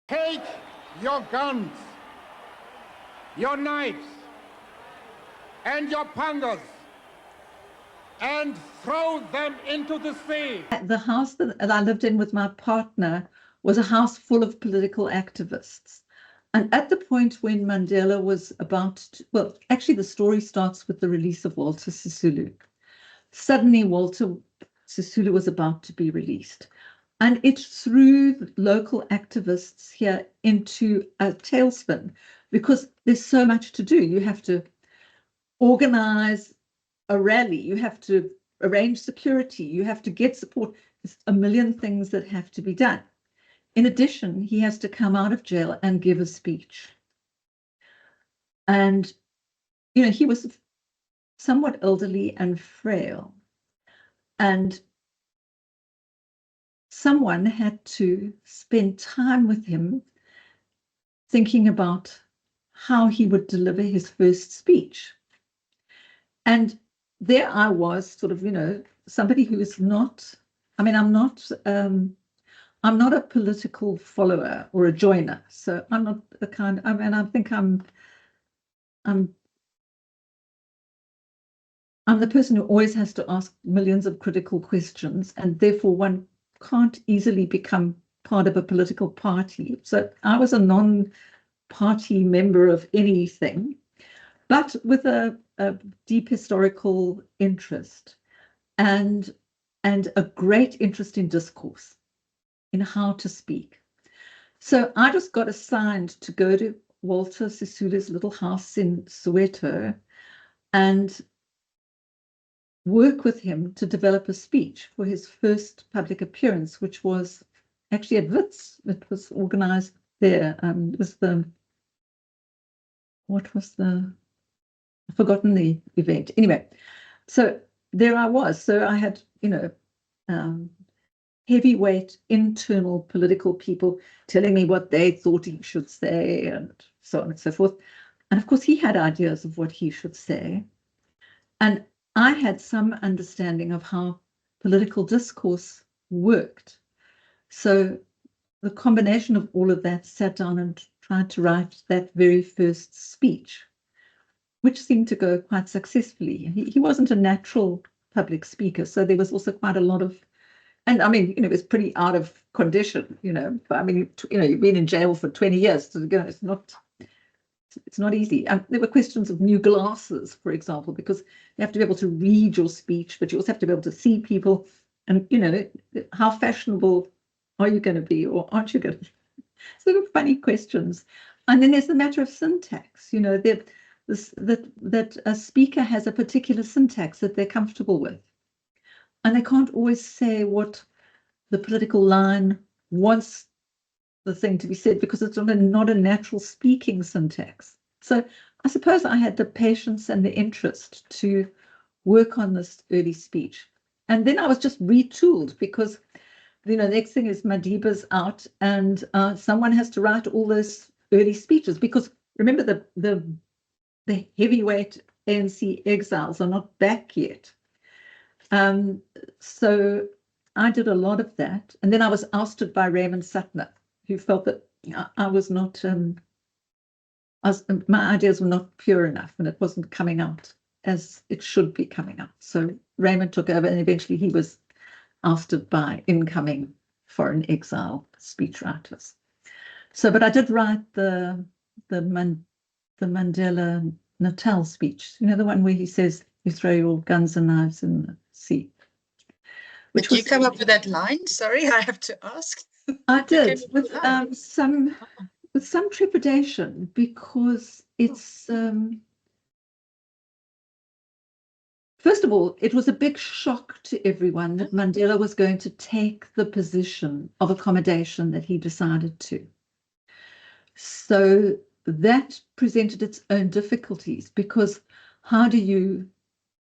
Take your guns, your knives, and your pangas and throw them into the sea. The house that I lived in with my partner was a house full of political activists. And at the point when Mandela was about to, well, actually the story starts with the release of Walter Sisulu. Suddenly Walter Sisulu was about to be released. And it threw the local activists here into a tailspin because there's so much to do. You have to organize a rally, you have to arrange security, you have to get support. There's a million things that have to be done. In addition, he has to come out of jail and give a speech. And, you know, he was somewhat elderly and frail. And someone had to spend time with him thinking about how he would deliver his first speech. And there I was, sort of, you know, somebody who is not, I mean, I'm not a political follower or a joiner. So I'm not the kind, I mean, I think I'm the person who always has to ask millions of critical questions, and therefore one can't easily become part of a political party. So I was a non-party member of anything, but with a deep historical interest and a great interest in discourse, in how to speak. So I just got assigned to go to Walter Sisulu's little house in Soweto and work with him to develop a speech for his first public appearance, which was actually at Wits. It was organized there. It was I've forgotten the event. Anyway, so there I was. So I had, you know, heavyweight internal political people telling me what they thought he should say and so on and so forth. And of course, he had ideas of what he should say. And I had some understanding of how political discourse worked. So the combination of all of that, sat down and tried to write that very first speech, which seemed to go quite successfully. He wasn't a natural public speaker, so there was also quite a lot of, and I mean, you know, it was pretty out of condition, you know. But I mean, you know, you've been in jail for 20 years, so you know, it's not easy. There were questions of new glasses, for example, because you have to be able to read your speech, but you also have to be able to see people. And, you know, how fashionable are you going to be or aren't you going to be? So there were funny questions. And then there's the matter of syntax, you know, that a speaker has a particular syntax that they're comfortable with. And they can't always say what the political line wants the thing to be said because it's not a natural speaking syntax. So I suppose I had the patience and the interest to work on this early speech. And then I was just retooled because, you know, the next thing is Madiba's out and someone has to write all those early speeches because remember the heavyweight ANC exiles are not back yet. So I did a lot of that. And then I was ousted by Raymond Sutner, who felt that I was not, my ideas were not pure enough and it wasn't coming out as it should be coming out. So Raymond took over and eventually he was ousted by incoming foreign exile speechwriters. So, but I did write the Mandela Natal speech, you know, the one where he says, you throw your guns and knives in the sea. Did you come up with that line? Sorry, I have to ask. I did with some trepidation because it's first of all, it was a big shock to everyone that Mandela was going to take the position of accommodation that he decided to. So that presented its own difficulties because how do you,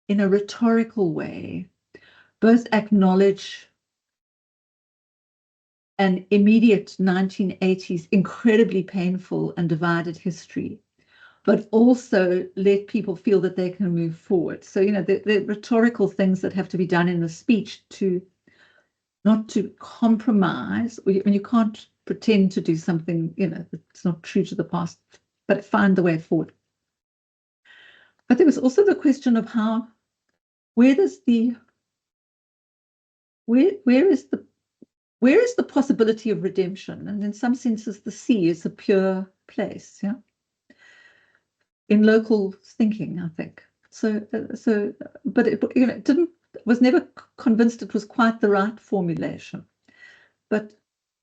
in a rhetorical way, both acknowledge an immediate 1980s incredibly painful and divided history, but also let people feel that they can move forward. So, you know, the rhetorical things that have to be done in the speech to not to compromise, when you can't pretend to do something, that's not true to the past, but find the way forward. But there was also the question of where is the possibility of redemption? And in some senses, the sea is a pure place, yeah, in local thinking, I think. But it was never convinced it was quite the right formulation. But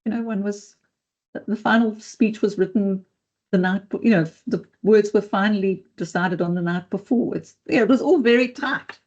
the final speech was written the night, the words were finally decided on the night before. It was all very tight.